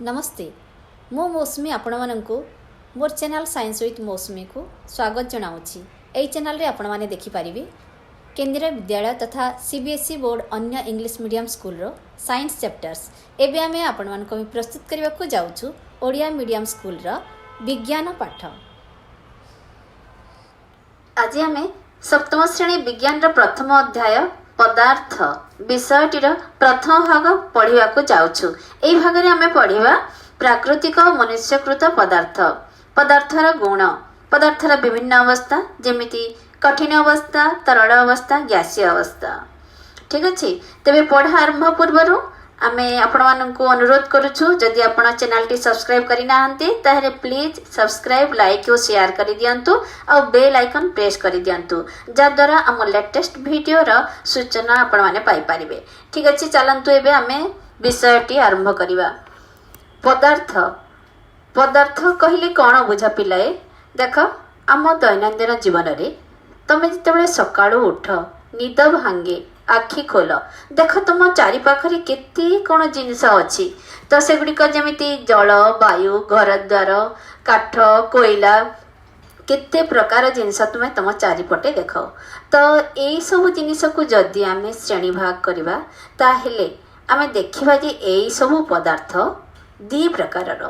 नमस्ते मो मौसुमी आपण मानक मोर चैनल साइंस विथ मौसुमी को स्वागत जनाऊँगी। यही चैनल रे आपण माने देखि पारिबे केंद्रीय विद्यालय तथा सीबीएसई बोर्ड अन्य इंग्लिश मीडियम स्कूल रो साइंस चैप्टर्स एबे आमे आपण मानक प्रस्तुत करबा को जाउछु ओडिया मीडियम स्कूल रो विज्ञान पाठ। आज आमे सप्तम श्रेणी विज्ञान रो प्रथम अध्याय पदार्थ विषयटीर प्रथम भाग पढ़ा जाऊँ। यही भाग में आम पढ़ा प्राकृतिक मनुष्यकृत पदार्थ पदार्थर गुण पदार्थर विभिन्न अवस्था जेमिति कठिन अवस्था तरल अवस्था गैसीय अवस्था। ठीक अच्छे तेरे पढ़ा आरंभ पूर्व आमे आपण मानक अनुरोध करुछु जदि आपण चैनल टी सब्सक्राइब करि नाहंते ताहे प्लीज सब्सक्राइब लाइक और शेयर करि दियंतु और बेल आइकन प्रेस करि दियंतु जा द्वारा हम लेटेस्ट वीडियो रा सूचना आपण माने पाई परिबे। ठीक अछि चलंतु एबे आमे विषयटी आरंभ करिवा। पदार्थ पदार्थ कहिले कोन बुझा पिलाए देख आम दैनंदिन जीवन रे तमे जेतेबेले सकाळू उठ निद भांगे आखि खोल देख तुम चारि पाखरे केते कोन जिनिस अछि तो सेगुडिक जेमिति जल वायु घर द्वार काठ कोयला केते प्रकार जिनिस तुम तुम चारिपटे देख। तो यही सब जिनिस को जदि आमे श्रेणी भाग करबा ताहेले आमे देखिबा जे एई सब पदार्थ दी प्रकारर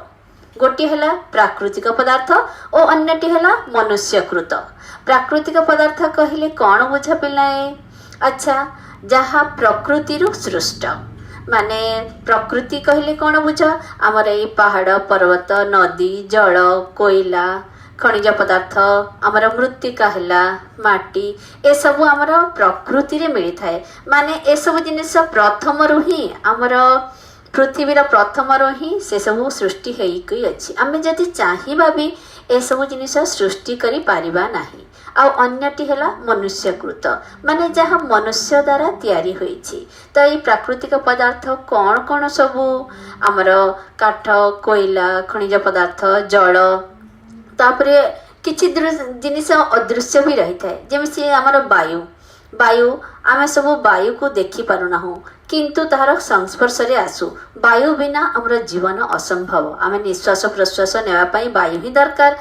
गोटी हला प्राकृतिक पदार्थ और अन्यटी हला मनुष्यकृत। प्राकृतिक पदार्थ कहिले कोन बुझा पिलाए अच्छा जहाँ प्रकृति सृष्ट माने प्रकृति कहले कौन बुझ आमर ये पहाड़ पर्वत नदी जल कोयला खनिज पदार्थ आमर मृत्तिका है माटी ए सब आमर प्रकृति रे मिली थाए माने ए सब जिनिस प्रथम रु ही आमर पृथ्वीर प्रथम रु ही से सब सृष्टि होई अछि। आमे जदि चाहिबा भी ए सब जिनिस सृष्टि करि पारिबा नाही। आउ अन्यटी है मनुष्यकृत माने जहाँ मनुष्य द्वारा तैयारी होईछि। तो ये प्राकृतिक पदार्थ कौन कौन सबू आमर काठ कोयला खनिज पदार्थ जल तापरे किछि जिनिस अदृश्य भी रही थाए जेमिति आमर वायु वायु आमे सब वायु को देखि पारुना हो किंतु तार संस्पर्श रे आसु वायु बिना आमर जीवन असंभव आमे निश्वास प्रश्वास नेवा पई वायु ही दरकार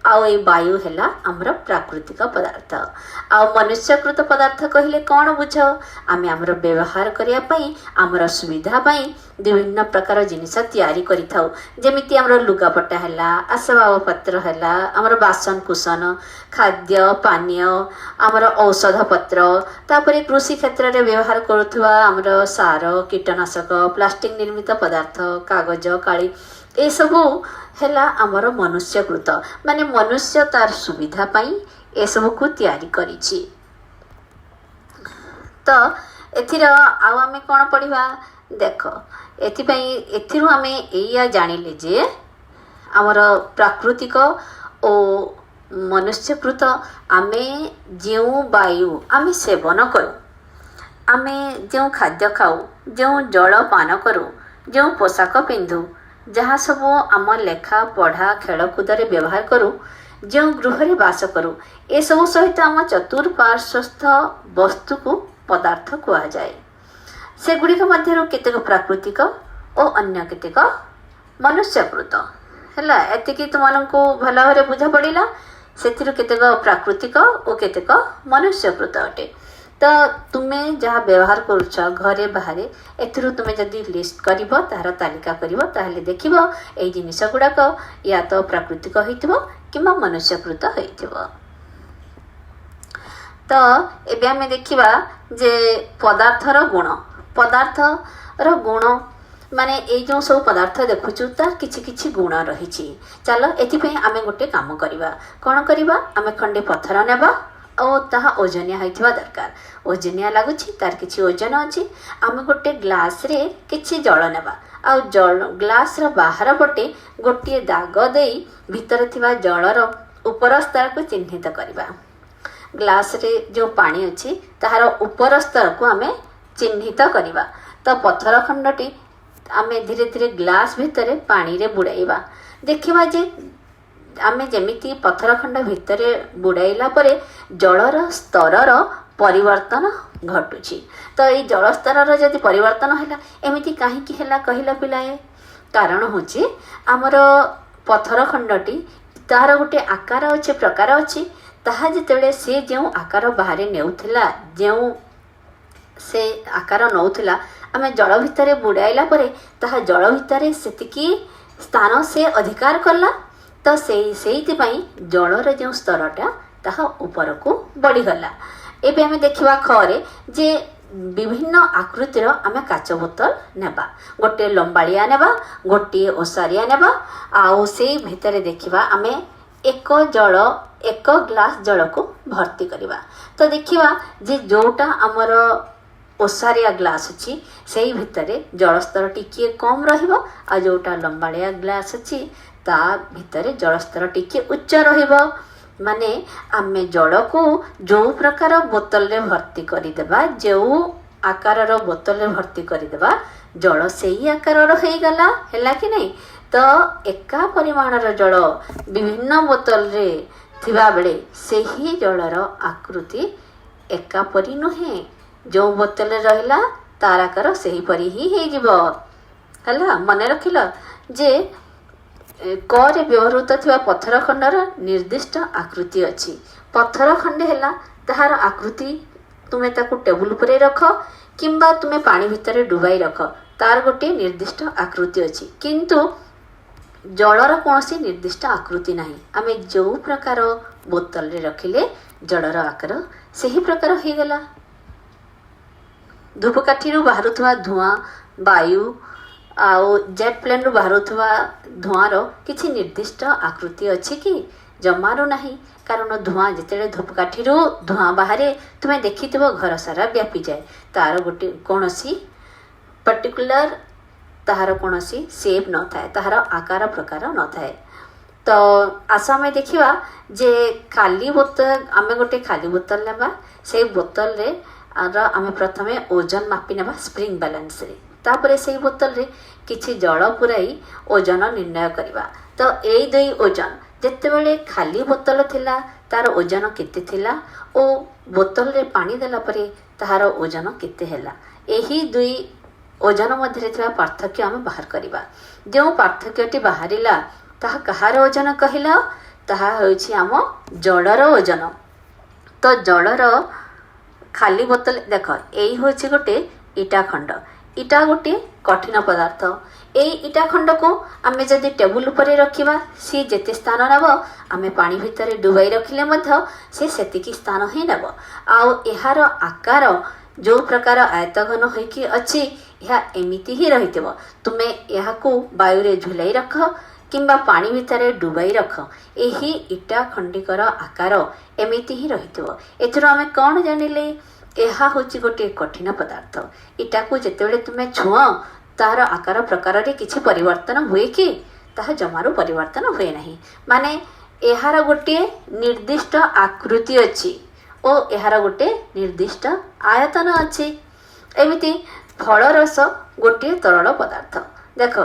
आउ ये वायु है आमर प्राकृतिक पदार्थ। आउ मनुष्यकृत पदार्थ कहले कौन बुझ आमे आमर व्यवहार करिया पई आमर सुविधा पई विभिन्न प्रकार जिनिस तैयारी करि थाउ जेमिति आमर लुगापटा हैला आसबाब पत्र हैला आमर बासन कुसन खाद्य पानीय आमर औषध पत्र तापरे कृषि क्षेत्र रे व्यवहार करुथुवा आमर सार कीटनाशक प्लास्टिक निर्मित पदार्थ कागज काली ए सबू हैला आमर मनुष्यकृत माने मनुष्य तार सुविधा पाई ए सब को तैयारी करिछि। तो एथिर आउ आमे कोन पढिबा देख एथि पई एथिरु आमे एया जानिले जे आमर प्राकृतिक ओ मनुष्यकृत आमे जेउ वायु आमे सेवन करू आमे जेउ खाद्य खाऊ जेउ जल पान करू जेउ पोशाक पिंधु जहाँ सब आम लेखा पढ़ा खेलकूद व्यवहार करूँ जो गृह रे बास करूँ ए सब सहित आम चतुर्पार्श्वस्थ वस्तु को पदार्थ कह जाए। सेगुड़िक मध्य केतेक प्राकृतिक और अन्य केतेक मनुष्यकृत है एतिकी तुमको भल भाव बुझा पड़ा से केतेक प्राकृतिक और केतेक मनुष्यकृत अटे। तो तुम्हें जहाँ व्यवहार करुछ घरे बाहर एथिरु तुम्हें जदि लिस्ट करिवो तार तालिका करिवो ताहले देखिवो एई जिनिस गुडाक या तो प्राकृतिक होइथिवो किंबा मनुष्यकृत होइथिवो। तो एबे हमें देखिबा जे पदार्थर गुण माने एई जो सब पदार्थ देखुछु तार किछि किछि गुण रहिछि। चलो एथिपई आमे गोटे काम करिबा कोन करिबा आमे खंडे पत्थर नेबा और ताहा ओजनिया होइथिबा दरकार ओजनिया लागुछि तार किछि ओजन अछि आमे गोटे ग्लास रे किछि जल नेबा आ जल ग्लास रा बाहर पटे गोटे दाग देई भीतर थिबा जलर ऊपर स्तर को चिन्हित करबा। ग्लास रे जो पानी अछि ताहार ऊपर स्तर को आमे चिन्हित करबा। तो पत्थर खंडटी आमे धीरे धीरे ग्लास भीतर पानी रे बुड़ाइबा देखिबा जे आमे जेमिति पत्थर खंड भितर बुड़ाइला परे जलर स्तरर परिवर्तन घटुची। तो ये जल स्तर जदि परिवर्तन है एमती कहीं कहला पिलाए कारण होची आमर पथर खंडटी तार गोटे आकार अच्छे प्रकार अच्छी ताहा जितेबाला से जो आकार बाहर नेउथिला जो से आकार नौथिला आमे जल भितर बुड़ाइला परे ताहा जल भितर सेतिकी स्थान से अधिकार कला तो से जलर जो स्तरटा ताहा ऊपर को बढ़ीगला। एबे आमे देखिबा खरे जे विभिन्न आकृतिर आमे काच बोतल नेबा गोटे लंबाड़िया नेबा गोटे ओसारिया नेबा आउ से भितर देखिबा आमे एक ग्लास जल को भर्ती करिबा। तो देखिबा जे जोटा हमर ओसारिया ग्लास अच्छी से भितर जलस्तर टिके कम रहिबो आ जोटा लंबाड़िया ग्लास अच्छी ता भितर जलस्तर टिके उच्च रहिबो। माने आमे जल को जो प्रकार बोतल रे भर्ती करिदेबा जो आकार रो बोतल रे भर्ती करिदेबा जल सेही आकार रो हेई गला हैला कि नहीं। तो एका परिमाण रो जल विभिन्न बोतल रे थिबा बेले सेही जलर आकृति एका परि नुहे जो बोतल रे रहिला तार आकार सेही परि ही हेई जिवो हैला। मने रखिलो जे करे व्यवहृत थिबा पत्थर खंडर निर्दिष्ट आकृति अच्छी पत्थर खंडे हैला ताहार आकृति तुमे ताकू टेबुल उपरे रख किंबा तुमे पानी भितर डुबाई रख तार गोटे निर्दिष्ट आकृति अच्छी किंतु जलर कौनसी निर्दिष्ट आकृति नहीं। आमे जो प्रकार बोतल रे रखिले जलर आकार सही प्रकार हो गला। धूपकाठी बाहरुवा धुआं वायु आउ जेट प्लेन रु बाहरुवा धुआर किछि निर्दिष्ट आकृति अच्छी कि जमारू नहीं कारण धुआं जिते धूपकाठी धुआं बाहर तुम्हें देखिथिबो घर सारा व्यापी जाए तार गोटे कौनसी पर्टिकुलर ताहार कौनसी शेप न थाए ताहार आकार प्रकार न थाए। तो आस आम देखा जे खाली बोतल आम गोटे खाली बोतल लेबा से बोतल रे आम प्रथमे ओजन मापी नेबा स्प्रिंग बैलेंस रे तापर से बोतल रे किछि जल पुराई ओजन निर्णय करवा। तो यही दुई ओजन जेतेबेले खाली बोतल थिला तार ओजन केते थिला ओ बोतल रे पानी देला परे ताहार ओजन केते हैला एही दुई ओजन मध्य थिबा पार्थक्य आम बाहर करवा। जो पार्थक्यटी बाहरिला ताहा कहार ओजन कहिला ताहा होछि आम जलर ओजन। तो जलर खाली बोतल देख यही होछि गोटे इटा खंड इटा गोटे कठिन पदार्थ एई इटा खंड को आमे जदि टेबुल उपरे रखिबा सी जेते स्थान नेब आमे पानी भितर डुबाई रखिले मध्य से सेतिकी स्थान ही नेब। आउ एहार आकार जो प्रकार आयतघन होइकी अछि यह एमिति ही रहितबो तुमे यहाकू वायु रे झुलाई रख किंबा पानी भितर डुबाई रख एही इटा खंडिकर आकार एमिति ही रहितबो। एथरो आमे कोन जानिले एहा होची गोटे कठिन पदार्थ इटा को जेतेबेले तुमे छुआ तार आकार प्रकार रे किछि परिवर्तन हुए कि ताहा जमारू परिवर्तन हुए नहीं। माने एहार गोटे निर्दिष्ट आकृति अछि ओ एहार गोटे निर्दिष्ट आयतन अछि। एमिति फल रस गोटे तरल पदार्थ देख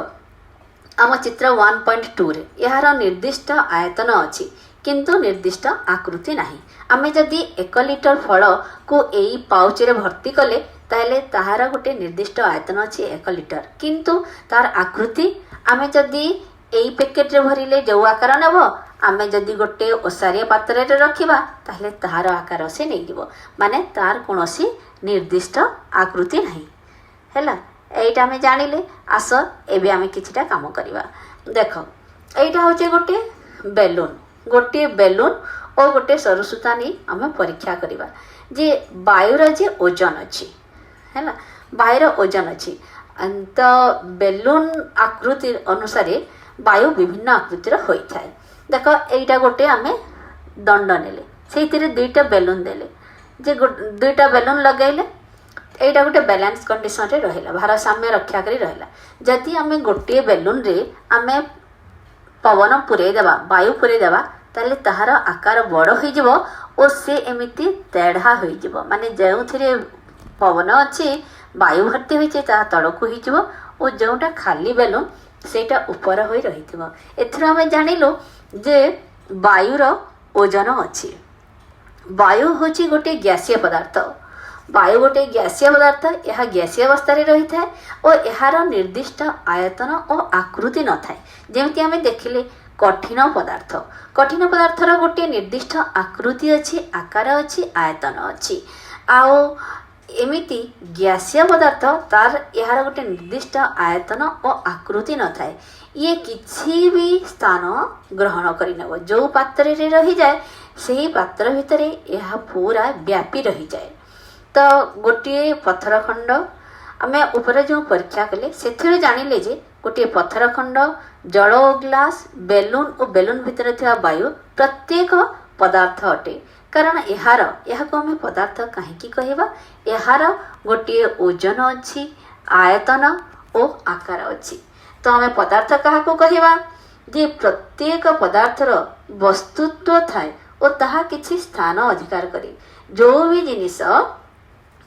आम चित्र 1.2 रे एहार निर्दिष्ट आयतन अछि किंतु निर्दिष्ट आकृति नहीं। आमे जदि 1 लिटर फल को एई पाउच रे भर्ती कले ताहले ताहार गोटे निर्दिष्ट आयतन अछि 1 लिटर किंतु तार आकृति आमे जदि एई पैकेट रे भरिले जो आकार नेब आमे जदि गोटे ओसारिया पात्र रे रखिबा ताहले ताहार आकार से नै दिबो माने तार कोनोसी निर्दिष्ट आकृति नहीं हैला। एइटा आमे जानिले आस एबे आमे किछिटा काम करिवा। देखो एइटा होचे गोटे बेलून और गोटे सरसुता नहीं आम परीक्षा करवा जे वायुर जे ओजन अच्छी है वायुर ओजन अच्छी। तो बेलून आकृति अनुसार वायु विभिन्न आकृतिर होता है। देख एटा गोटे आम दंड नेले से दुईटा बेलून देले जे दुईटा बेलून लगेले एटा गोटे बैलेंस कंडीशन रे रहिला भारसाम्य रक्षा करी रहिला। जदि आम गोटे बेलून रे आम पवन पुरे देवा वायु पुरे देवा ताले ताहार आकार बड़ हो जिवो और से एमिति तेढ़ा हो जिवो माने जेउथिरे पवन अछि वायु भर्ती होइछे ता तळकु हो जिवो और जोटा खाली बेलून सेटा ऊपर होई रहिथिबो। एथरो हम जानिलो जे वायुर ओजन अछि। वायु होछि गोटे गैसीय पदार्थ वायु गोटे गैसीय पदार्थ, यह गैसीय अवस्था रही था और यार निर्दिष्ट आयतन और आकृति न थाए। जेमती आम देखिले कठिन पदार्थर गोटे निर्दिष्ट आकृति अच्छी, आकार अच्छी, आयतन अच्छी। आओ एमिति गैसीय पदार्थ तार यार गोटे निर्दिष्ट आयतन और आकृति न थाए। ये किसी भी स्थान ग्रहण कर जो पात्र रही जाए से पात्र भितर यह पूरा व्यापी रही जाए। तो गोटे पत्थर खंड आम ऊपर जो परीक्षा कले से जानिले जे गोटे पत्थर खंड, जल और ग्लास, बेलून और बेलून भितर थिबा वायु प्रत्येक पदार्थ अटे। कारण यार आम पदार्थ कहीं कहवा, यार गोटे ओजन अच्छी, आयतन और आकार अच्छी। तो आम पदार्थ क्या कहवा जे प्रत्येक पदार्थर वस्तुत्व थाए और ताहा किछि स्थान अधिकार करे। जो भी जिनिस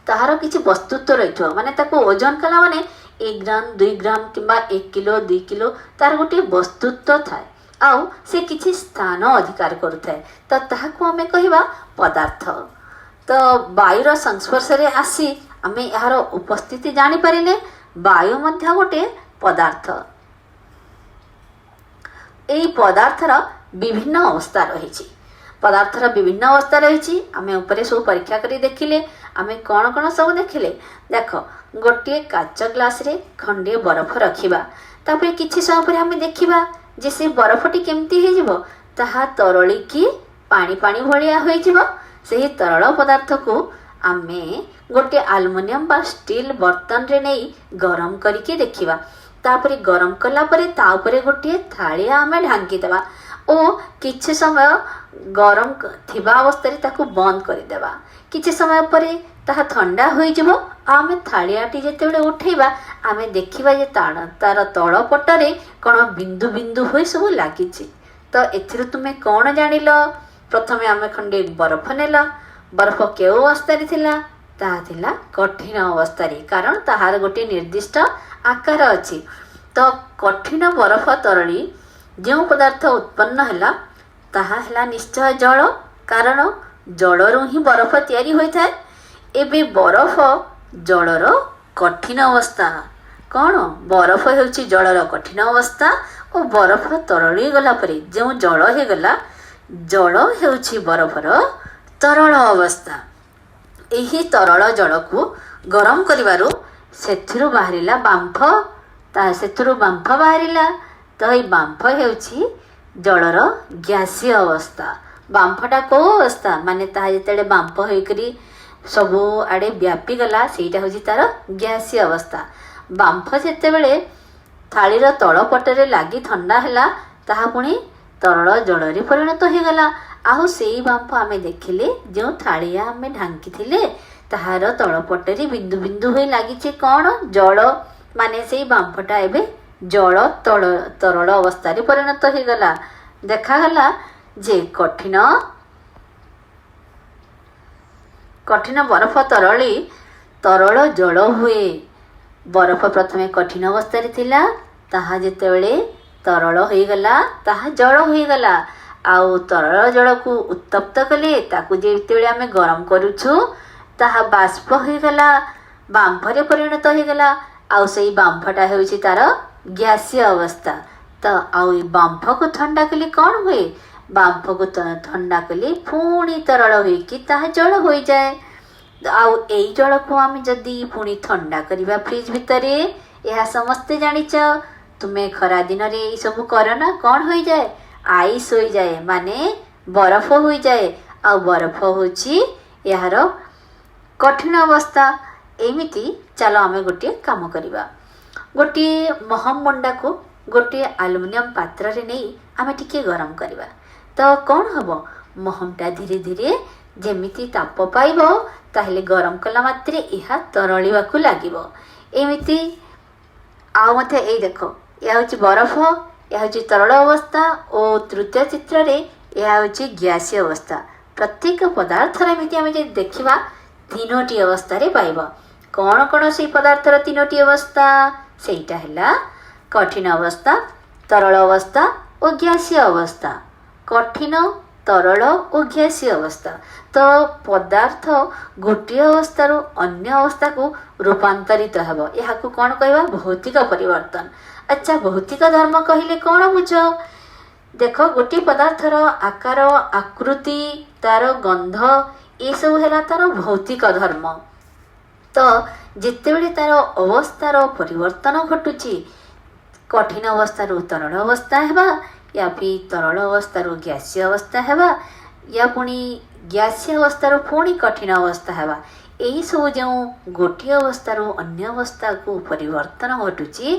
ताहार किछि वस्तुत्व रही माने ताको ओजन कला माने 1 ग्राम 2 ग्राम किंबा 1 किलो 2 किलो तार गोटे वस्तुत्व थाए आउ से किछि स्थान अधिकार करुथाए। तो ताहाको आमे कहवा पदार्थ। तो वायुर संस्पर्श रे आसी आमे यार उपस्थिति जानि परिले वायु मध्य गोटे पदार्थ। एई पदार्थर विभिन्न अवस्था रही, पदार्थर विभिन्न अवस्था रही। आम ऊपर सब परीक्षा करी देखिले आम कौन कौन सब देखिले। देख गोटे काच ग्लास रे खंडे बरफ रखिबा, तापर किछि समय पर आम देखिबा जे से बरफटी केमती हे जिवो, ताहा तरली की पानी पानी भलिया होई जिवो। सेही तरल पदार्थ को आमे गोटे आलुमिनियम बा स्टील बर्तन रे नहीं गरम करके देखिबा। तापर गरम कला परे ता उपरे गोटे थालिया आमे ढांकी देबा ओ किछि समय गरम थिबा अवस्था रे ताकू बंद कर देबा। किछि समय परे ताहा ठंडा होई जिवो। आमे थालियाटी जेतेबेले उठेबा आमे देखिबा जे तार तळ पटरे कोन बिंदु बिंदु होई सब लागिछि। तो एथिरु तुमे कोन जानिलो? प्रथमे आमे खंडे बरफ नेला, बरफ केउ अवस्था रे थिला? ताहा थिला कठिन अवस्था रे, कारण ताहार गोटे निर्दिष्ट आकार अछि। तो कठिन बरफ तरली जो पदार्थ उत्पन्न हैला ताहा हैला निश्चय जल, कारण जलरू ही बरफ तैयारी होई थाए। एबे बरफ जलर कठिन अवस्था। कौन? बरफ हेउची जलर कठिन अवस्था और बरफ तरली गला परे जो जल हे गला, जल हेउची बरफर तरल अवस्था। एही तरल जल को गरम करिवारु सेथिरु बाहरिला बांफ, ता सेथिरु बांफ बाहरिला। तो ये बांफ हेउची जलर गैसीय अवस्था। बांफटा को अवस्था माने ताहा जेतेबेले बांफ होइकरी सबु आड़े व्यापी गला सेटा होची तार गैसीय अवस्था। बांफ जेतेबेले थालीर तळ पटरे लागी ठंडा हैला ताहा पुणी तरल जलरे परिणत हो गला। आउ सेई बांफ आमे देखिले जो थालिया आमे ढांकी थिले ताहार तळ पटरे बिंदु बिंदु होई लागिचे कोन? जल। माने सेई बांफटा एबे जल तरल अवस्था रे परिणत हो गला। देखा गला जे कठिन बरफ तरली तरल जल हुए। बरफ प्रथमे कठिन अवस्था रे थिला, ताहा जेतेबेले तरल हो गला ताहा जल हो गला। आउ तरल जल को उत्तप्त कले ताकू जेतेबेले आमे गरम करूछु ताहा बाष्प हो गला, बांफ रे परिणत हो गला। आउ सेई बांफटा हेउची तार गैसीय अवस्था। तो आउ बांफ को ठंडा कले कौन हुए? बांफ को ठंडा कले पुणी तरल होइकी ताहा जल हो जाए। आउ एई जल को आम जदि पुणी ठंडा करिबा फ्रिज भितरे, यह समस्ते जानिच। तुमे खरा दिन रे ई सब कर ना, कौन हो जाए? आइस हो जाए, माने बरफ हो जाए। आउ बरफ होची यार कठिन अवस्था। एमिति चलो आमे गोटे काम करिबा। गोटे महम मंडा को गोटे आलुमिनियम पात्र रे नहीं आमे टिके गरम करिबा। तो कौन हबो? महमटा धीरे धीरे जेमिति ताप पाइबो ताहले गरम कला मात्रे यह तरलिबा को लागिबो। एमिति आउ मते एई देखो, यह होची बरफ, यह होची तरल अवस्था और तृतीय चित्र रे यह होची गैसीय अवस्था। प्रत्येक पदार्थ रे एमिति आमे जे देखिबा तीनोटी अवस्था रे पाइबा। कौन कौन से पदार्थर तीनोटी अवस्था? सेटा हैला कठिन अवस्था, तरल अवस्था और गैसीय अवस्था। कठिन तरल और ग्यासीय अवस्था। तो पदार्थ गोटे अवस्था अन्य अवस्था को रूपांतरित हेब, यह कौन कहवा भौतिक परिवर्तन। अच्छा, भौतिक धर्म कहले कौन बुझ? देख, गोटे पदार्थर आकार आकृति तार गंध ये सब है तार भौतिक धर्म। तो जितेबले तार अवस्थार परिवर्तन घटुची, कठिन अवस्था तरल अवस्था हेबा या फिर तरल अवस्था ग्यासीय अवस्था हेबा या पुणी ग्यासीय अवस्था पुणी कठिन अवस्था हेबा, यही सब जो गोटे अवस्था अन्य अवस्था को परिवर्तन घटुची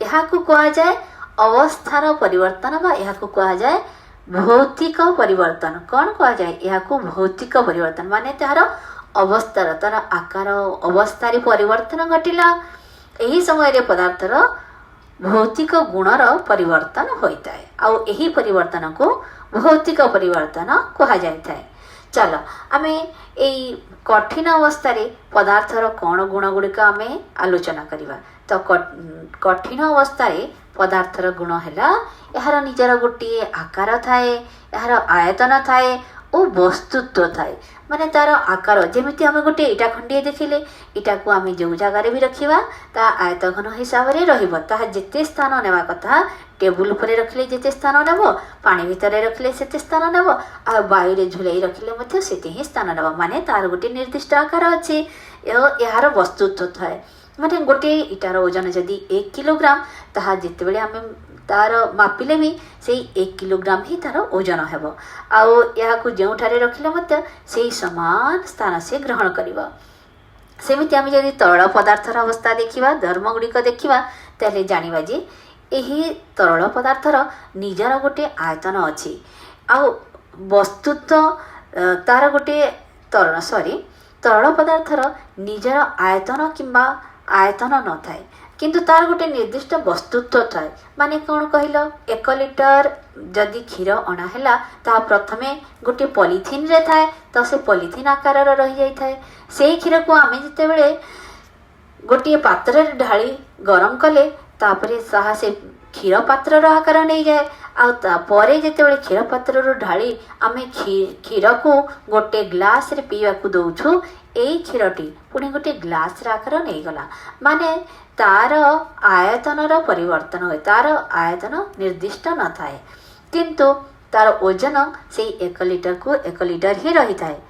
यह कह जाए अवस्थार परिवर्तन बा यह कह जाए भौतिक परिवर्तन। कौन कह जाए यह भौतिक परिवर्तन, माने तार अवस्थार तार आकार अवस्थार परिवर्तन घटिला। यही समय पदार्थर भौतिक गुणर परिवर्तन होता है आउ यही परिवर्तन को भौतिक परिवर्तन कहा जाता है। चलो आमे यही कठिन अवस्था पदार्थर कौन गुण गुड़िक आम आलोचना करवा। तो कठिन अवस्था पदार्थर गुण है यार निजर गोटे आकार थाए, यार आयतन थाए और वस्तुत्व थाए। माने तार आकार जमीती आम गोटे इटा खंडे देखिले इटा को आम जो जगार भी रखा ता आयत घन हिसाब से रते स्थान नेवा कथा, टेबुल पर रखिले जिते स्थान नेब, पानी भितर रखिले सेते स्थान नेब, आ बायुरे झुलाई रखिले सेते ही स्थान नेब। माने तार गोटे निर्दिष्ट आकार अच्छे, यार वस्तुत्व थाए। माने गोटे इटार ओजन जदि 1 किलोग्राम ताहा जितेबले आम तार मापिले भी से 1 किलोग्राम ही तार ओजन हेब, आउ यहाँ जो रखिले से समान स्थान से ग्रहण कर। सेमिति आम जदि तरल पदार्थर अवस्था देखा धर्म गुड़िक देखा ताले जानिबा जे यही तरल पदार्थर निजर गोटे आयतन अच्छी आउ वस्तुत्व तार गोटे तरल पदार्थर निजर आयतन किंबा आयतन न थाए किंतु तार गोटे निर्दिष्ट वस्तुत्व थाए। माने कौन कहल 1 लिटर जदि क्षीर अणाला ता प्रथमे गोटे पॉलिथिन रे थाए, तो से पॉलिथिन आकार रही जाई थाए। से क्षीर को आमे जितेबले गोटे पात्र ढाली गरम कले तापरे साहा से क्षीर पात्र आकार नहीं जाए, आउे जितेबले क्षीर पात्र ढाली आमे क्षीर को गोटे ग्लास रे पीवा को दौछू, यही क्षीरटी पुणी गोटे ग्लास आकार नहीं गला। माने तार आयतन परिवर्तन हुए, तार आयतन निर्दिष्ट न थाए किंतु तार ओजन से 1 लिटर को 1 लिटर ही रही थाए।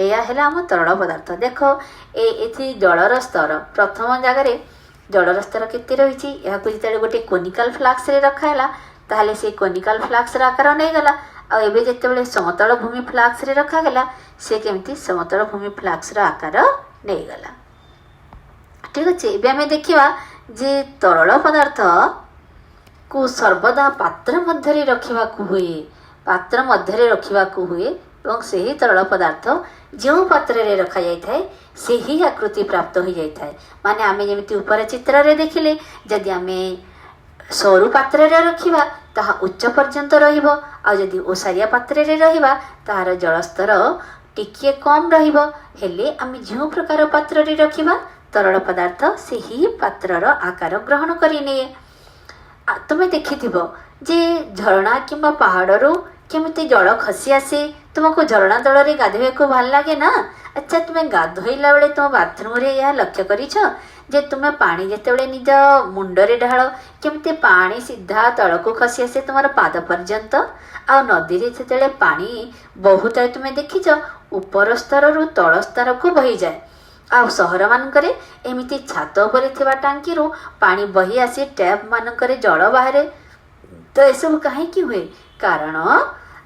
यह है आम तरल पदार्थ। देख ये जलर स्तर प्रथम जगार जलर स्तर केते रही, यहाँ जिते गोटे कोनिकल फ्लास्क रे रखाला ताहले से कोनिकल फ्लास्क आकार नहीं गला, आबे जिते समतल भूमि फ्लास्क रे रखागला से केमती समतल भूमि फ्लास्क आकार नहीं गला। ठीक अच्छे, एबे आमे देखिबा जे तरल पदार्थ को सर्वदा पात्र मध्य रखा हुए, पात्र मध्य रखा हुए और से ही तरल पदार्थ जो पात्र रे रखा जाय थाए से ही आकृति प्राप्त हो जाय थाए। माने आमे जेमिति ऊपर चित्र रे देखिले जदि आमे सरू पात्र रे रखिबा ताहा उच्च पर्यंत रहिबो, आ जदि ओसारिया पात्र रे रहिबा तार जलस्तर टिके कम रहिबो। हेले आमे जो प्रकार पात्र रे रखिबा तरल पदार्थ से ही पात्रर आकार ग्रहण करिने। तुम्हें देखिथिबो जे झरणा किंबा पहाड़रू केमिति जल खसी आसे, तुमको झरणा जल रे गाधोइया को भल लागे ना। अच्छा, तुम्हें गाधोइला बेले तुम बाथरूम रे यह लक्ष्य करिछ जे तुम्हें पानी जेतेबेले निज मुंडरे ढाल केमिति पानी सीधा तलको खसी आसे तुम पाद पर्यंत, आ नदी रे जेतेबेले पानी बहुत है तुम्हें देखिछ ऊपर स्तर रु तल स्तर को बही जाए। आ सहर मानकरे एमिति छात उपरे थिबा टांकी रो पानी बही आसी टैप मानकरे जल बाहरे। तो एसबू कहीं हुए कारण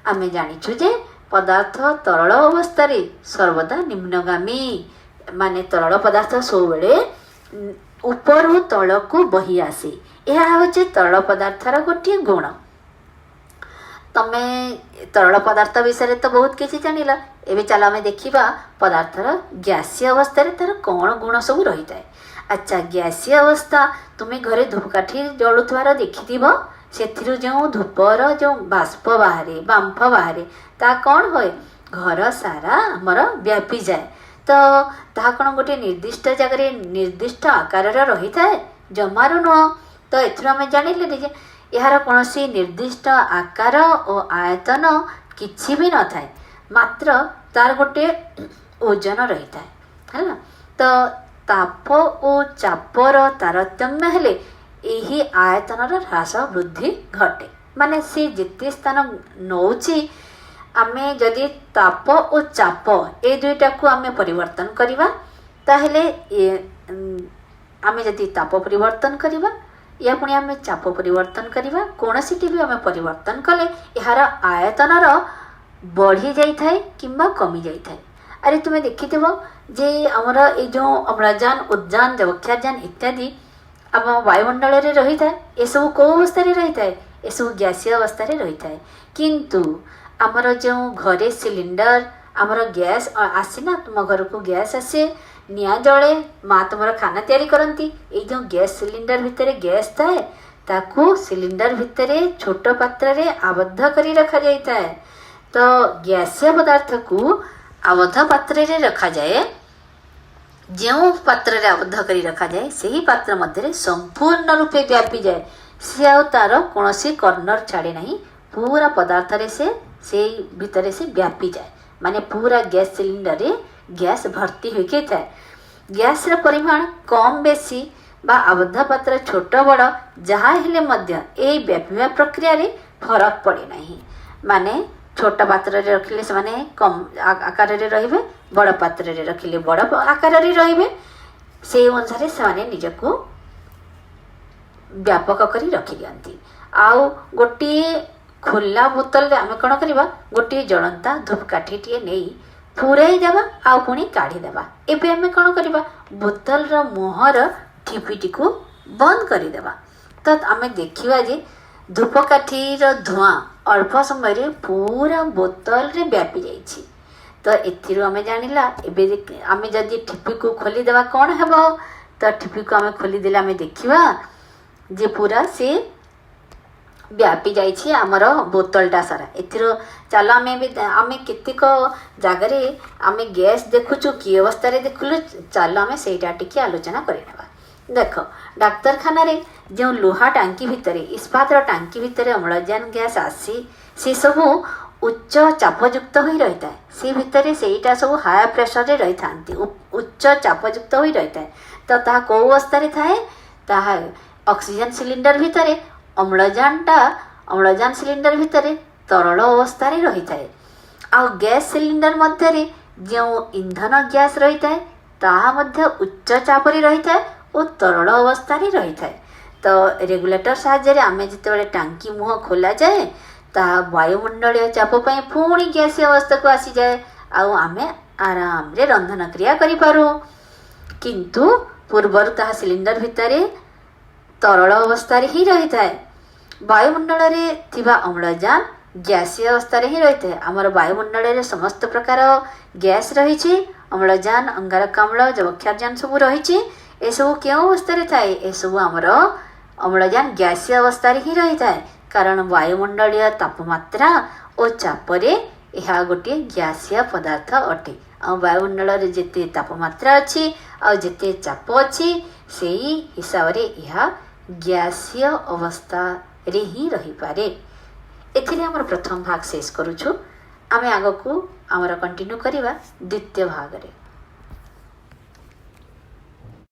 आमे जानिछु जे पदार्थ तरल अवस्था रे सर्वदा निम्नगामी, माने तरल पदार्थ सब बेले ऊपर तल को बही आसे। यह होचे तरल पदार्थर गोटे गुण। तमे तरल पदार्थ विषय तो बहुत किसी जानिल, एबे चलो आमे देखिबा पदार्थर गैसीय अवस्था रे तार कौन गुण सब रही थाए। अच्छा, गैसीय अवस्था तुम्हें घरे धूपकाठी जलुथवार देखिथिबो, सेथिरु जो धूपर जो बाष्प बाहरे बांफ बाहरे ता कौन होए घर सारा हमर व्यापी जाए। तो ता कौन गोटे निर्दिष्ट जगह निर्दिष्ट आकार रही थाए, जमार नुह। तो एथुर आमे जानिले जे यार कौन निर्दिष्ट आकार और आयतन किछि भी न थाए मात्र तार गोटे ओजन रही थाए है तो ताप और चापर तारतम्य हेले यही आयतनर ह्रास वृद्धि घटे माने से जिते स्थान नौची आमे जदि ताप और चाप ए दुईटा को आमे परिवर्तन करिवा ताहेले आमे जदि ताप परिवर्तन करिवा या पुणी आमे चाप परिवर्तन करिवा कोनोसी भी आमे परिवर्तन कले यार आयतनर बढ़ी जाई थाए किंबा कमी जाई थाए। अरे तुम्हें देखिथिबो जे हमर ए जो अम्लजान उद्जान जवक्षारजान इत्यादि आम वायुमंडल रे रही थाए ए सब को अवस्था रे रही थाए ए सब गैसीय अवस्था रे रही थाए किंतु आमर जो घरे सिलिंडर आमर गैस आसे ना तुम घर को गैस आसे निया जले माँ तुम खाना तैयारी करती ये जो गैस सिलिंडर भितर गैस थाए ताकू सिलिंडर भितर छोट पात्र रे आबद्ध करी रखा जाई थाए तो गैसीय पदार्थ को आबद्ध पात्र रे रखा जाए जो पात्र रे आबद्ध करी रखा जाए सही पात्र मध्य संपूर्ण रूपे व्यापी जाए सी आ तार कौन कर्नर छाड़े नहीं पूरा पदार्थ रे से भितर से व्यापी जाए माने पूरा गैस सिलिंडर रे गैस भर्ती होके थाए गैस रे परिमाण कम बेसी बा आबद्ध पात्र छोट बड़ जहाँ हेले मध्य ए व्यापीवा प्रक्रिया रे फरक पड़े नहीं माने छोट पात्र रे रखिले से माने कम आकार रे रहिबे बड़ पात्र रे रखिले बड़ आकार रे रहिबे से अनुसार से माने निजको व्यापक करी रखि दियंती आउ गोटी खोला बोतल रे आमे कोन करबा गोटी जळंता धूपकाठीटिए नेई पूराई देवा आ पुणी काढ़ी देवा एबे आमे कोन करबा बोतल रो मुहर ठिपिटी को बंद करी देवा तो आमे देखिबा जे धूपकाठीर धुआं अल्प समय रे पूरा बोतल रे व्यापी जाइछि तो एथिरो आमे जानिला एबे आमे जदि ठिपी को खोली देवा कोन हेबो तो ठिपी को आमे खोली देला आमे देखिबा जे पूरा से व्यापी जाइछि आमर बोतलटा सारा एथिरो चल आमे केतेक जगार आमे गैस देखुचु कि अवस्था रे देखुलु चल आमे सेटा टिके आलोचना करिनेबा देख डाक्तरखाना रे जो लोहा टांकी भितर इस्पातर टांकी भितर अम्लजान गैस आसी से सब उच्च चापयुक्त हो रही है से भितर सेटा सब हाई प्रेशर रे रही थांती उच्च चापयुक्त हो रही है तो ता को अवस्था रे थाए ताहा ऑक्सीजन सिलिंडर भितर अम्लजान सिलिंडर भितर तरल अवस्था रे रही थाए आ गैस सिलिंडर मध्य रे जो इंधन गैस रही थाए ताहा मध्य उच्च चाप रे रही थाए और तरल अवस्था रे रही थाए तो रेगुलेटर साहाय्य आमे जितेबाला टांकी मुह खोला जाए ताहा वायुमंडलीय चाप पई पुणी गैस अवस्था को आसी जाए आमे आराम रे रंधन क्रिया करि पारू किंतु पूर्वर ताहा सिलिंडर भितर तरल अवस्था रे ही रही थाए वायुमंडल रे थिबा अम्लजान गैसीय अवस्था रे ही रही थाए आमर वायुमंडल रे समस्त प्रकार गैस रही छी अम्लजान अंगारकाम्ल जवक्षारजान सब रही छी ए सब क्यों अवस्था रे थाए ए सब आमर अम्लजान गैसीय अवस्था रे ही रही थाए कारण वायुमंडलीय तापमात्रा और चापरे यह गोटे गैसीय पदार्थ अटे आ वायुमंडल रे जेते तापमात्रा अच्छी आ जेते चाप अच्छी सेही हिसाब रे यह गैसीय अवस्था रे ही रही पारे एथिरे हमर प्रथम भाग शेष करूछु आमे आगो को हमर कंटिन्यू करिवा द्वितीय भाग रे।